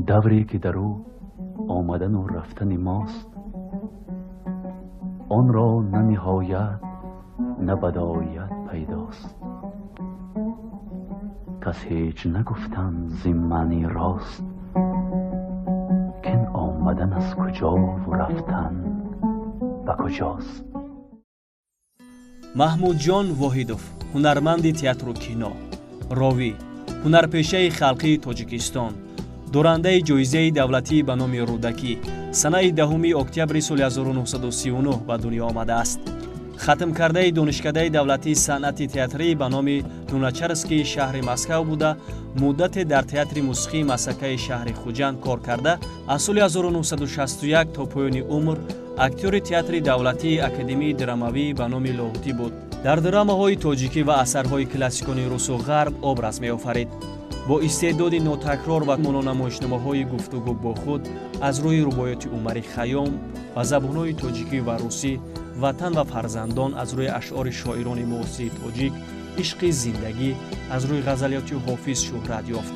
دوری که در او آمدن و رفتن ماست، آن را نه نهایت نه بدایت پیداست. کس هیچ نگفتن زین معنی راست، که این آمدن از کجا و رفتن به کجاست. محمود جان واحدов، هنرمند تئاتر و кино، راوی، هنرپیشه خلقی تاجیکستان، دورنده جایزه دولتی به نام رودکی، سنه 10 اکتبر سال 1939 به دنیا آمده است. ختم کرده دانشکده دولتی صنعت تئاتری به نام لوناچرسکی شهر مسکو بوده. مدت در تئاتر موسیقی مسکه شهر خوجند کار کرده. از سال 1961 تا پایان عمر اکتور تئاتر دولتی اکادمی دراموی به نام لاهوتی بود. در دراماهای تاجیکی و اثرهای کلاسیکان روس و غرب ابراز می‌آفرید. با استعداد ناتکرار و مونونمایشنامه‌های گفتگو با خود از روی رباعیات عمر خیام و زبان‌های تاجیکی و روسی، وطن و فرزندان از روی اشعار شاعران معاصر تاجیک، عشق زندگی از روی غزلیات حافظ شهرت یافت.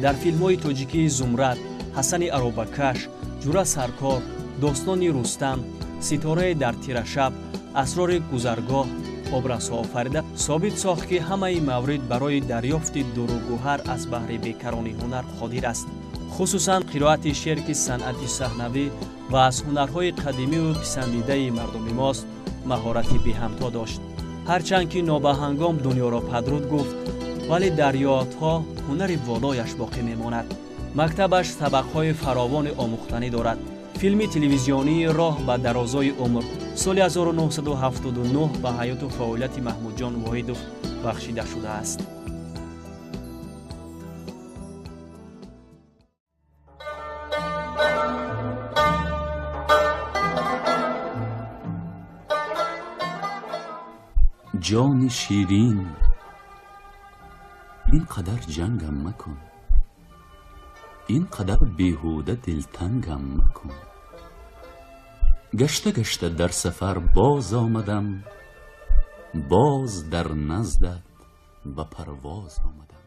در فیلم‌های تاجیکی زمرد، حسن عرابکش، جورا سرکار، داستان رستم، ستاره در تیره شب، اسرار گذرگاه ابراز آفریده. ثابت ساخت که همه موارد برای دریافت در و گوهر از بهر بیکران هنر قادر است. خصوصاً قرائت شعر که صنعت صحنوی و از هنرهای قدیمی و پسندیده مردم ماست مهارت بی همتا داشت. هرچند که نابهنگام دنیا را پدرود گفت، ولی در یادها هنر والایش باقی میماند. مکتبش طبقهای فراوان آموختنی دارد. فیلم تلویزیونی راه به درازای عمر سال 1979 به حیات و فعالیت محمود جان واحدов بخشیده شده است. جان شیرین، اینقدر جنگم مکن، اینقدر بیهوده دلتنگم مکن. گشته گشته در سفر باز آمدم، باز در نزدت به پرواز آمدم.